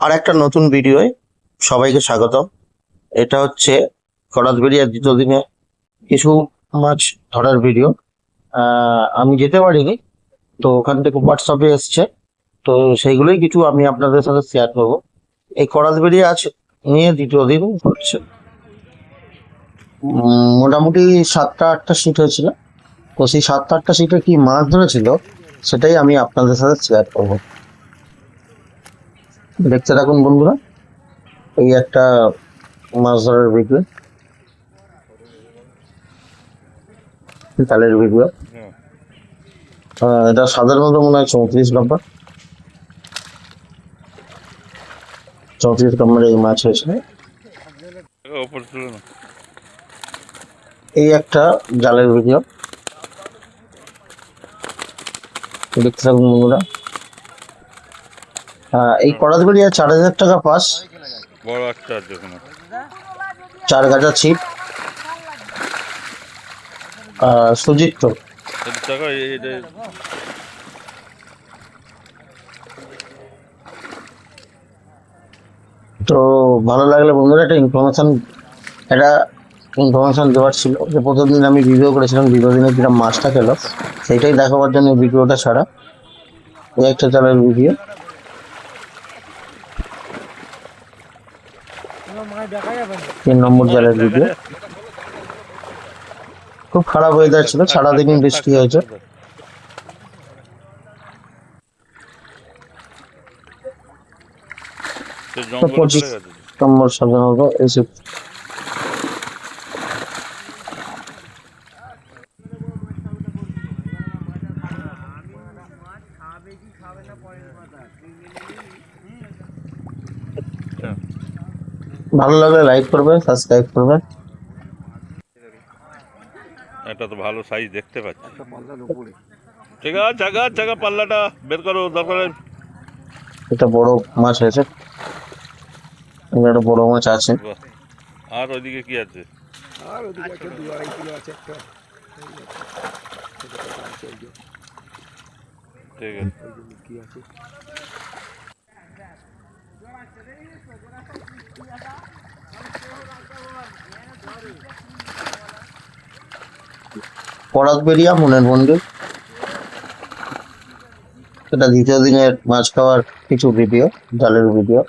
আর একটা নতুন ভিডিওয় সবাইকে স্বাগত। এটা হচ্ছে করাতবেড়িয়ার দ্বিতীয় দিনে কিছু মাছ ধরার ভিডিও। আমি যেতে পারিনি, তো ওখান থেকে হোয়াটসঅ্যাপে এসছে, তো সেইগুলোই কিছু আমি আপনাদের সাথে শেয়ার করবো। এই করাতবেড়িয়া আজ নিয়ে দ্বিতীয় দিন হচ্ছে। মোটামুটি 7টা 8টা সিট হয়েছিল, তো সেই 7টা 8টা সিটে কি মাছ ধরেছিল সেটাই আমি আপনাদের সাথে শেয়ার করবো। দেখতে থাকুন বন্ধুরা, এই একটা মাছ ধরার ভিডিও, কালের ভিডিও। এটা সাধারণত মনে হয় 34 নম্বর এই মাছ হয়েছে। এই একটা জালের ভিডিও, দেখতে থাকুন বন্ধুরা। এই করাতবেড়িয়া 4,000 টাকা পাস, বড় একটা 4 গাজা ছিপ, সুজিত। তো ভালো লাগলে বন্ধুরা একটা ইনফরমেশন দেওয়ার ছিল, যে প্রথম দিন আমি ভিডিও করেছিলাম দ্বিতীয় দিনে যেটা মাছটা খেলো সেইটাই দেখাবার জন্য ভিডিওটা ছাড়া। এই একটা জালের ভিডিও, 3 নম্বর জালের ভিডিও। খুব খারাপ ওয়েদার ছিল, সারাদিনই বৃষ্টি হয়েছে। তো 25 নম্বর সাধারণত এসে ভালো লাগলে লাইক করবেন, সাবস্ক্রাইব করবেন। এটা তো ভালো সাইজ দেখতে পাচ্ছি। ঠিক আছে, জায়গা পাল্লাটা বের করো দরকার। এটা বড় মাছ হয়েছে, একটা বড় মাছ আছে। আর ওইদিকে কি আছে? আর ওদিকে একটা 2-2.5 কিলো আছে একটা। ঠিক আছে, কি আছে? করাতবেড়িয়া মনের মন্দির, এটা দ্বিতীয় দিনের মাছ খাওয়ার কিছু ভিডিও, জালের ভিডিও।